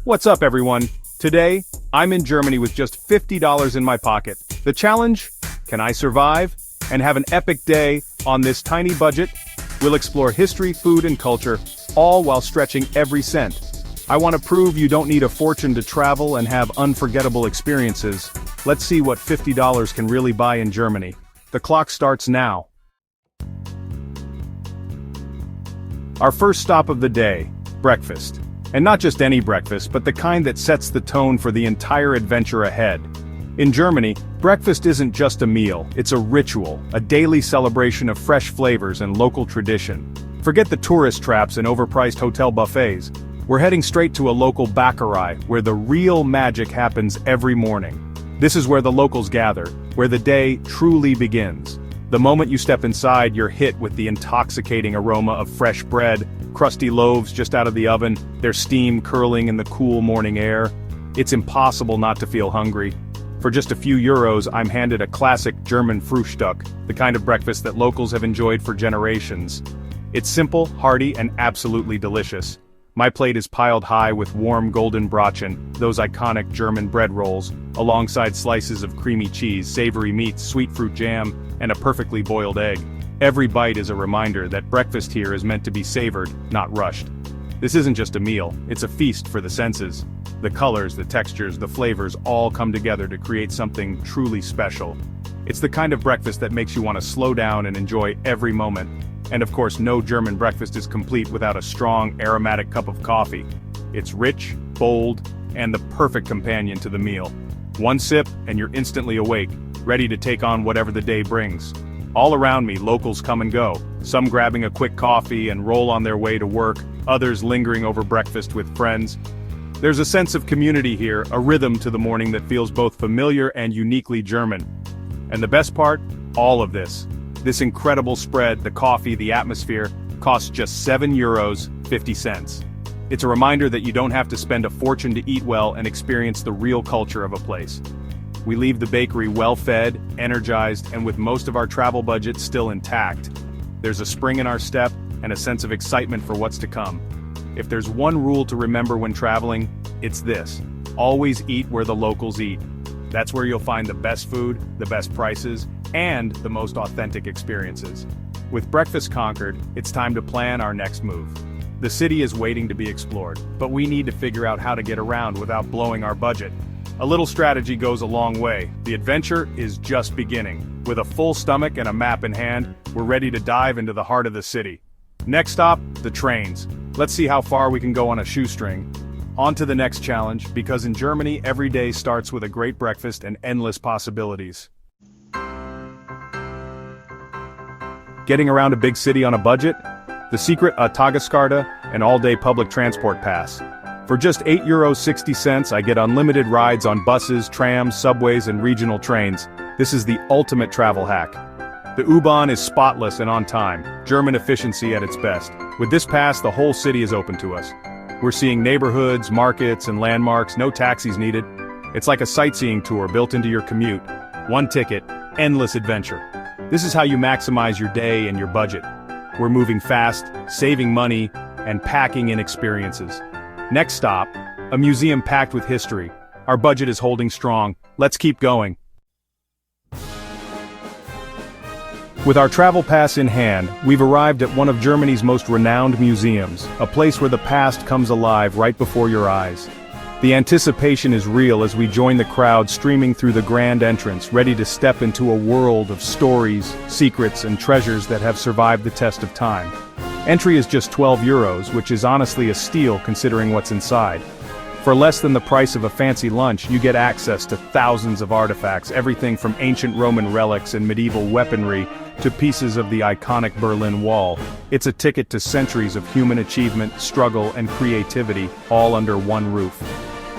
What's up, everyone? Today, I'm in Germany with just $50 in my pocket. The challenge? Can I survive and have an epic day on this tiny budget? We'll explore history, food, and culture, all while stretching every cent. I want to prove you don't need a fortune to travel and have unforgettable experiences. Let's see what $50 can really buy in Germany. The clock starts now. Our first stop of the day, breakfast. And not just any breakfast, but the kind that sets the tone for the entire adventure ahead. In Germany, breakfast isn't just a meal, it's a ritual, a daily celebration of fresh flavors and local tradition. Forget the tourist traps and overpriced hotel buffets. We're heading straight to a local Bäckerei, where the real magic happens every morning. This is where the locals gather, where the day truly begins. The moment you step inside, you're hit with the intoxicating aroma of fresh bread, crusty loaves just out of the oven, their steam curling in the cool morning air. It's impossible not to feel hungry. For just a few euros, I'm handed a classic German Frühstück, the kind of breakfast that locals have enjoyed for generations. It's simple, hearty, and absolutely delicious. My plate is piled high with warm golden Brötchen, those iconic German bread rolls, alongside slices of creamy cheese, savory meats, sweet fruit jam, and a perfectly boiled egg. Every bite is a reminder that breakfast here is meant to be savored, not rushed. This isn't just a meal, it's a feast for the senses. The colors, the textures, the flavors all come together to create something truly special. It's the kind of breakfast that makes you want to slow down and enjoy every moment. And of course, no German breakfast is complete without a strong, aromatic cup of coffee. It's rich, bold, and the perfect companion to the meal. One sip, and you're instantly awake, ready to take on whatever the day brings. All around me, locals come and go, some grabbing a quick coffee and roll on their way to work, others lingering over breakfast with friends. There's a sense of community here, a rhythm to the morning that feels both familiar and uniquely German. And the best part? All of this. This incredible spread, the coffee, the atmosphere, costs just €7.50. It's a reminder that you don't have to spend a fortune to eat well and experience the real culture of a place. We leave the bakery well-fed, energized, and with most of our travel budget still intact. There's a spring in our step, and a sense of excitement for what's to come. If there's one rule to remember when traveling, it's this: always eat where the locals eat. That's where you'll find the best food, the best prices, and the most authentic experiences. With breakfast conquered, it's time to plan our next move. The city is waiting to be explored, but we need to figure out how to get around without blowing our budget. A little strategy goes a long way. The adventure is just beginning. With a full stomach and a map in hand, we're ready to dive into the heart of the city. Next stop, the trains. Let's see how far we can go on a shoestring. On to the next challenge, because in Germany, every day starts with a great breakfast and endless possibilities. Getting around a big city on a budget? The secret: a Tageskarte, an all-day public transport pass. For just €8.60, I get unlimited rides on buses, trams, subways, and regional trains. This is the ultimate travel hack. The U-Bahn is spotless and on time, German efficiency at its best. With this pass, the whole city is open to us. We're seeing neighborhoods, markets, and landmarks, no taxis needed. It's like a sightseeing tour built into your commute. One ticket, endless adventure. This is how you maximize your day and your budget. We're moving fast, saving money, and packing in experiences. Next stop, a museum packed with history. Our budget is holding strong. Let's keep going. With our travel pass in hand, we've arrived at one of Germany's most renowned museums, a place where the past comes alive right before your eyes. The anticipation is real as we join the crowd streaming through the grand entrance, ready to step into a world of stories, secrets, and treasures that have survived the test of time. Entry is just €12, which is honestly a steal considering what's inside. For less than the price of a fancy lunch, you get access to thousands of artifacts, everything from ancient Roman relics and medieval weaponry to pieces of the iconic Berlin Wall. It's a ticket to centuries of human achievement, struggle, and creativity, all under one roof.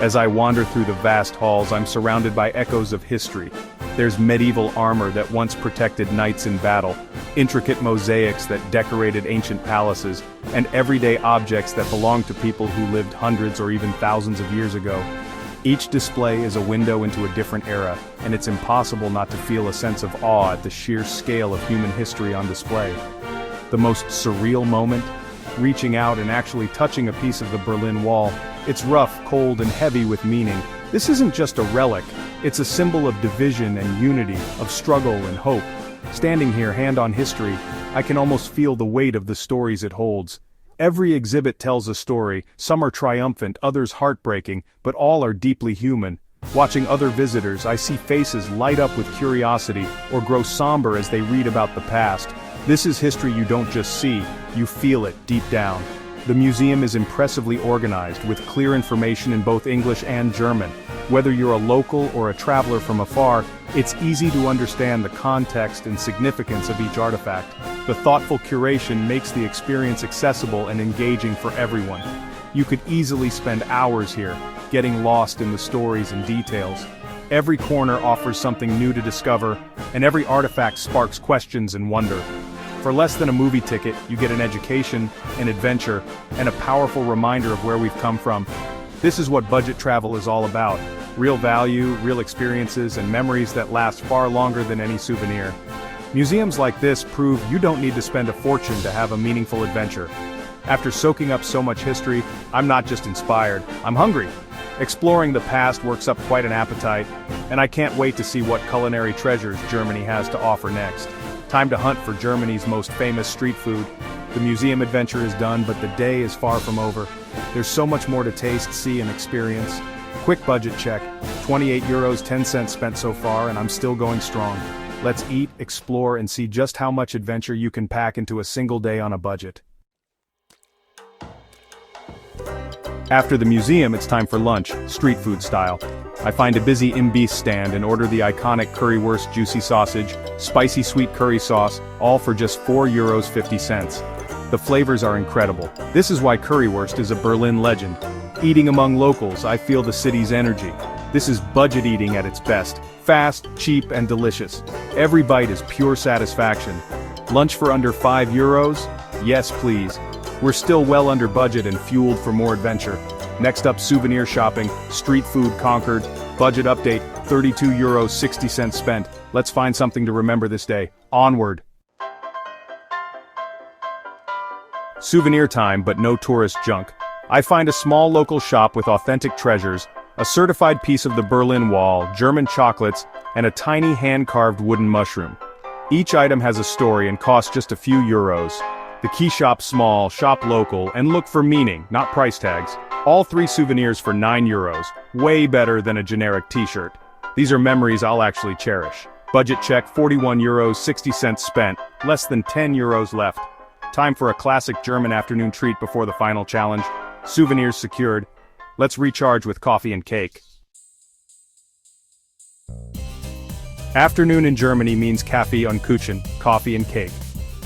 As I wander through the vast halls, I'm surrounded by echoes of history. There's medieval armor that once protected knights in battle, intricate mosaics that decorated ancient palaces, and everyday objects that belonged to people who lived hundreds or even thousands of years ago. Each display is a window into a different era, and it's impossible not to feel a sense of awe at the sheer scale of human history on display. The most surreal moment? Reaching out and actually touching a piece of the Berlin Wall. It's rough, cold, and heavy with meaning. This isn't just a relic, it's a symbol of division and unity, of struggle and hope. Standing here, hand on history, I can almost feel the weight of the stories it holds. Every exhibit tells a story, some are triumphant, others heartbreaking, but all are deeply human. Watching other visitors, I see faces light up with curiosity, or grow somber as they read about the past. This is history you don't just see, you feel it deep down. The museum is impressively organized, with clear information in both English and German. Whether you're a local or a traveler from afar, it's easy to understand the context and significance of each artifact. The thoughtful curation makes the experience accessible and engaging for everyone. You could easily spend hours here, getting lost in the stories and details. Every corner offers something new to discover, and every artifact sparks questions and wonder. For less than a movie ticket, you get an education, an adventure, and a powerful reminder of where we've come from. This is what budget travel is all about. Real value, real experiences, and memories that last far longer than any souvenir. Museums like this prove you don't need to spend a fortune to have a meaningful adventure. After soaking up so much history, I'm not just inspired, I'm hungry. Exploring the past works up quite an appetite, and I can't wait to see what culinary treasures Germany has to offer next. Time to hunt for Germany's most famous street food. The museum adventure is done, but the day is far from over. There's so much more to taste, see, and experience. Quick budget check, €28, 10 cents spent so far, and I'm still going strong. Let's eat, explore, and see just how much adventure you can pack into a single day on a budget. After the museum, it's time for lunch, street food style. I find a busy Imbiss stand and order the iconic currywurst juicy sausage, spicy sweet curry sauce, all for just €4.50. The flavors are incredible. This is why currywurst is a Berlin legend. Eating among locals, I feel the city's energy. This is budget eating at its best. Fast, cheap, and delicious. Every bite is pure satisfaction. Lunch for under €5? Yes, please. We're still well under budget and fueled for more adventure. Next up, souvenir shopping, street food conquered, budget update, €32.60 spent. Let's find something to remember this day. Onward! Souvenir time, but no tourist junk. I find a small local shop with authentic treasures, a certified piece of the Berlin Wall, German chocolates, and a tiny hand-carved wooden mushroom. Each item has a story and costs just a few euros. The key shop small, shop local, and look for meaning, not price tags. All 3 souvenirs for €9, way better than a generic t-shirt. These are memories I'll actually cherish. Budget check, €41.60 spent, less than €10 left. Time for a classic German afternoon treat before the final challenge. Souvenirs secured. Let's recharge with coffee and cake. Afternoon in Germany means Kaffee und Kuchen, coffee and cake.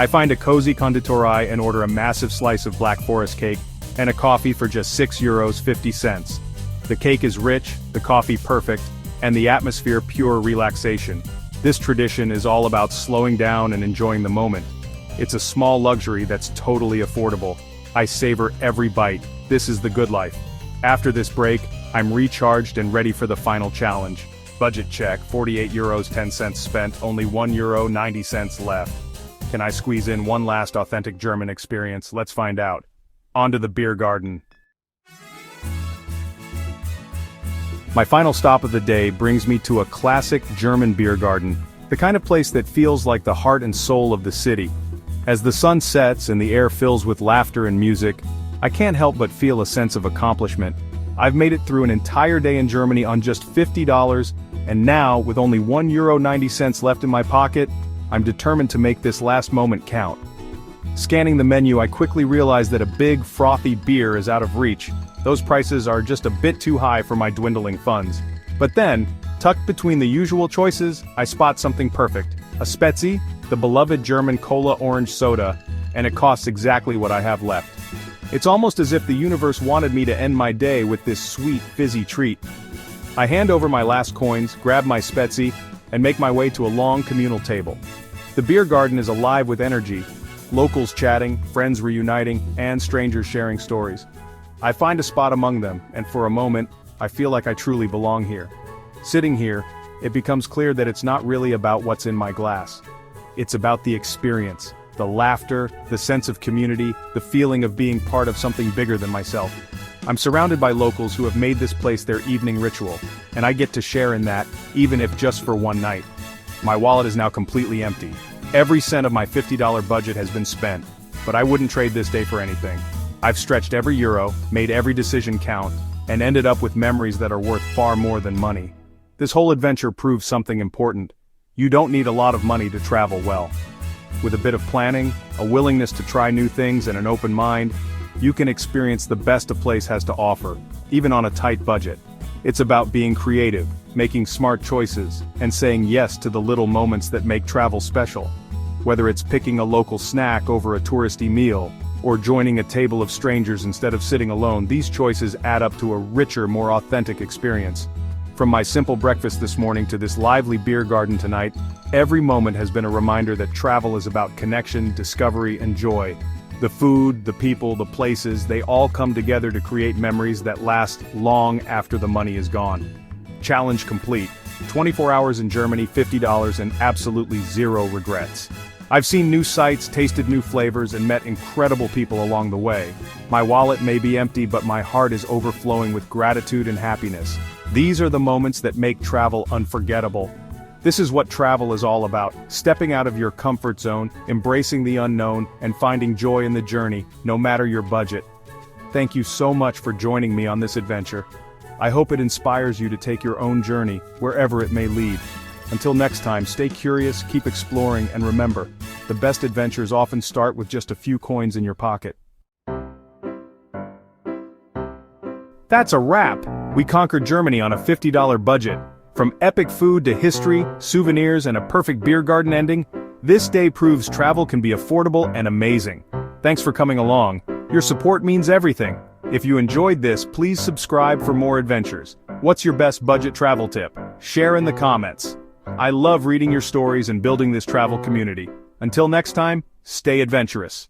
I find a cozy konditorei and order a massive slice of Black Forest cake, and a coffee for just €6.50. The cake is rich, the coffee perfect, and the atmosphere pure relaxation. This tradition is all about slowing down and enjoying the moment. It's a small luxury that's totally affordable. I savor every bite. This is the good life. After this break, I'm recharged and ready for the final challenge. Budget check, €48.10 spent, only €1.90 left. Can I squeeze in one last authentic German experience? Let's find out. On to the beer garden. My final stop of the day brings me to a classic German beer garden, the kind of place that feels like the heart and soul of the city. As the sun sets and the air fills with laughter and music, I can't help but feel a sense of accomplishment. I've made it through an entire day in Germany on just $50, and now, with only €1.90 left in my pocket, I'm determined to make this last moment count. Scanning the menu, I quickly realize that a big, frothy beer is out of reach. Those prices are just a bit too high for my dwindling funds. But then, tucked between the usual choices, I spot something perfect. A Spezi, the beloved German cola orange soda, and it costs exactly what I have left. It's almost as if the universe wanted me to end my day with this sweet, fizzy treat. I hand over my last coins, grab my Spezi, and make my way to a long communal table. The beer garden is alive with energy. Locals chatting, friends reuniting, and strangers sharing stories. I find a spot among them, and for a moment, I feel like I truly belong here. Sitting here, it becomes clear that it's not really about what's in my glass. It's about the experience, the laughter, the sense of community, the feeling of being part of something bigger than myself. I'm surrounded by locals who have made this place their evening ritual, and I get to share in that, even if just for one night. My wallet is now completely empty. Every cent of my $50 budget has been spent, but I wouldn't trade this day for anything. I've stretched every euro, made every decision count, and ended up with memories that are worth far more than money. This whole adventure proves something important. You don't need a lot of money to travel well. With a bit of planning, a willingness to try new things, and an open mind, you can experience the best a place has to offer, even on a tight budget. It's about being creative, making smart choices, and saying yes to the little moments that make travel special. Whether it's picking a local snack over a touristy meal, or joining a table of strangers instead of sitting alone, these choices add up to a richer, more authentic experience. From my simple breakfast this morning to this lively beer garden tonight, every moment has been a reminder that travel is about connection, discovery, and joy. The food, the people, the places, they all come together to create memories that last long after the money is gone. Challenge complete. 24 hours in Germany, $50, and absolutely zero regrets. I've seen new sights, tasted new flavors, and met incredible people along the way. My wallet may be empty, but my heart is overflowing with gratitude and happiness. These are the moments that make travel unforgettable. This is what travel is all about, stepping out of your comfort zone, embracing the unknown, and finding joy in the journey, no matter your budget. Thank you so much for joining me on this adventure. I hope it inspires you to take your own journey, wherever it may lead. Until next time, stay curious, keep exploring, and remember, the best adventures often start with just a few coins in your pocket. That's a wrap! We conquered Germany on a $50 budget. From epic food to history, souvenirs, and a perfect beer garden ending, this day proves travel can be affordable and amazing. Thanks for coming along. Your support means everything. If you enjoyed this, please subscribe for more adventures. What's your best budget travel tip? Share in the comments. I love reading your stories and building this travel community. Until next time, stay adventurous.